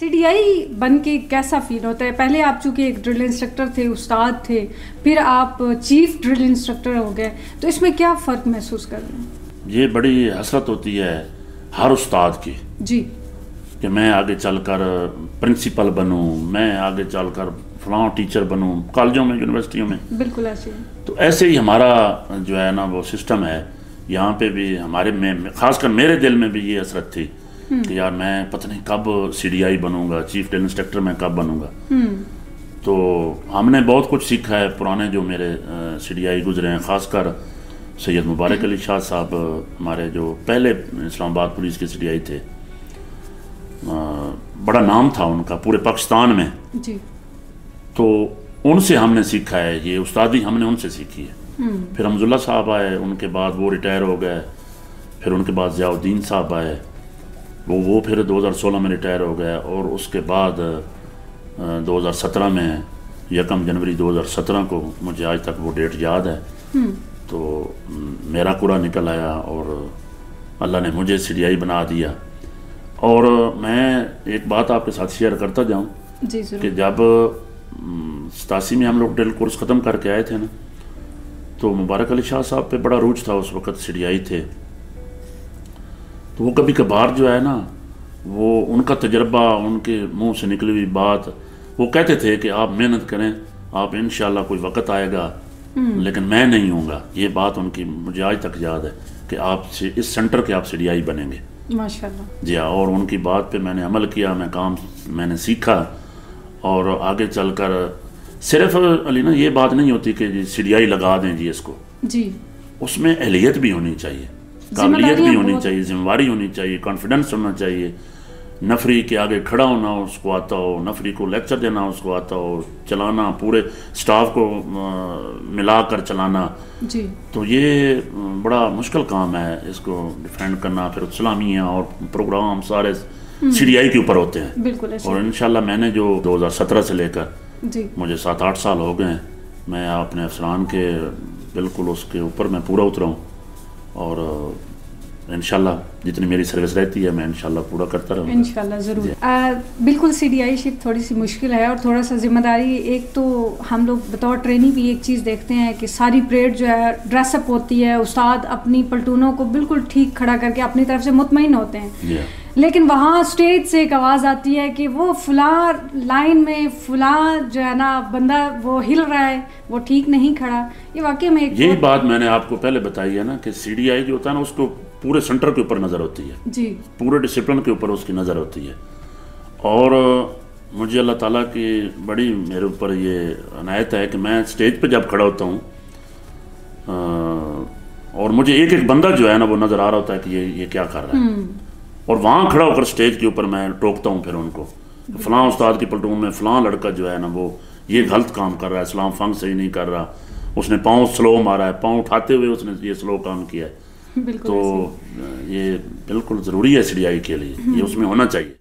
CDI बन के कैसा फील होता है? पहले आप चूंकि एक ड्रिल इंस्ट्रक्टर थे, उस्ताद थे, फिर आप चीफ ड्रिल इंस्ट्रक्टर हो गए, तो इसमें क्या फ़र्क महसूस कर रहे हैं? ये बड़ी हसरत होती है हर उस्ताद की जी कि मैं आगे चलकर प्रिंसिपल बनूं, मैं आगे चलकर फलां टीचर बनूं, कॉलेजों में, यूनिवर्सिटियों में। बिल्कुल ऐसे। तो ऐसे ही हमारा जो है ना वो सिस्टम है यहाँ पे भी, हमारे में ख़ासकर मेरे दिल में भी ये हसरत थी कि यार मैं पता नहीं कब सीडीआई बनूंगा, चीफ ड्रिल इंस्ट्रक्टर मैं कब बनूंगा। तो हमने बहुत कुछ सीखा है, पुराने जो मेरे सीडीआई गुजरे हैं, ख़ासकर सैयद मुबारक अली शाह साहब, हमारे जो पहले इस्लामाबाद पुलिस के सीडीआई थे, बड़ा नाम था उनका पूरे पाकिस्तान में जी। तो उनसे हमने सीखा है, ये उस्तादी हमने उनसे सीखी है। फिर हमजुल्ला साहब आए, उनके बाद वो रिटायर हो गए, फिर उनके बाद ज़ियाउद्दीन साहब आए, वो फिर 2016 में रिटायर हो गए, और उसके बाद 2017 में 1 जनवरी 2017 को, मुझे आज तक वो डेट याद है, तो मेरा कूड़ा निकल आया और अल्लाह ने मुझे सीडीआई बना दिया। और मैं एक बात आपके साथ शेयर करता जाऊं कि जब 87 में हम लोग ड्रिल कोर्स ख़त्म करके आए थे ना, तो मुबारक अली शाह साहब पे बड़ा रूज था, उस वक़्त सीडीआई थे। तो वो कभी कभार जो है ना, वो उनका तजर्बा, उनके मुंह से निकली हुई बात, वो कहते थे कि आप मेहनत करें, आप इंशाल्लाह कोई वक़्त आएगा, लेकिन मैं नहीं हूँगा। ये बात उनकी मुझे आज तक याद है कि आप इस सेंटर के आप सीडीआई बनेंगे माशाल्लाह। जी हाँ। और उनकी बात पे मैंने अमल किया, मैं काम मैंने सीखा, और आगे चलकर सिर्फ अली ना ये बात नहीं होती कि जी सीडीआई लगा दें जी इसको जी, उसमें अहलियत भी होनी चाहिए, काबिलियत भी होनी चाहिए, जिम्मेवारी होनी चाहिए, कॉन्फिडेंस होना चाहिए, नफरी के आगे खड़ा होना उसको आता हो, नफरी को लेक्चर देना उसको आता हो, चलाना पूरे स्टाफ को मिलाकर चलाना जी। तो ये बड़ा मुश्किल काम है, इसको डिफेंड करना। फिर इस्लामिया और प्रोग्राम सारे सीडीआई के ऊपर होते हैं। बिल्कुल ऐसे। और इंशाल्लाह मैंने जो 2017 से लेकर जी, मुझे 7-8 साल हो गए, मैं अपने अफसरान के बिल्कुल उसके ऊपर मैं पूरा उतरा हूँ, और इंशाल्लाह जितनी मेरी सर्विस रहती है मैं इंशाल्लाह पूरा करता रहूँगा इंशाल्लाह ज़रूर। बिल्कुल सीडीआई शिप थोड़ी सी मुश्किल है, और थोड़ा सा जिम्मेदारी। एक तो हम लोग बतौर ट्रेनिंग भी एक चीज़ देखते हैं कि सारी परेड जो है ड्रेसअप होती है, उस्ताद अपनी पल्टूनों को बिल्कुल ठीक खड़ा करके अपनी तरफ से मुतमईन होते हैं, लेकिन वहाँ स्टेज से एक आवाज़ आती है कि वो फला लाइन में फला जो है ना बंदा वो हिल रहा है, वो ठीक नहीं खड़ा। ये वाकई में एक यही बात मैंने आपको पहले बताई है ना कि सीडीआई जो होता है ना, उसको पूरे सेंटर के ऊपर नज़र होती है जी, पूरे डिसिप्लिन के ऊपर उसकी नज़र होती है। और मुझे अल्लाह ताला की बड़ी मेरे ऊपर ये अनायत है कि मैं स्टेज पे जब खड़ा होता हूँ और मुझे एक एक बंदा जो है ना वो नज़र आ रहा होता है कि ये क्या कर रहा है, और वहाँ खड़ा होकर स्टेज के ऊपर मैं टोकता हूँ फिर उनको, फ़लाँ उस्ताद की प्लटून में फ़लाँ लड़का जो है ना वो ये गलत काम कर रहा है, इस्लाम फंग सही नहीं कर रहा, उसने पाँव स्लो मारा है, पाँव उठाते हुए उसने ये स्लो काम किया है। तो ये बिल्कुल ज़रूरी है सीडीआई के लिए, ये उसमें होना चाहिए।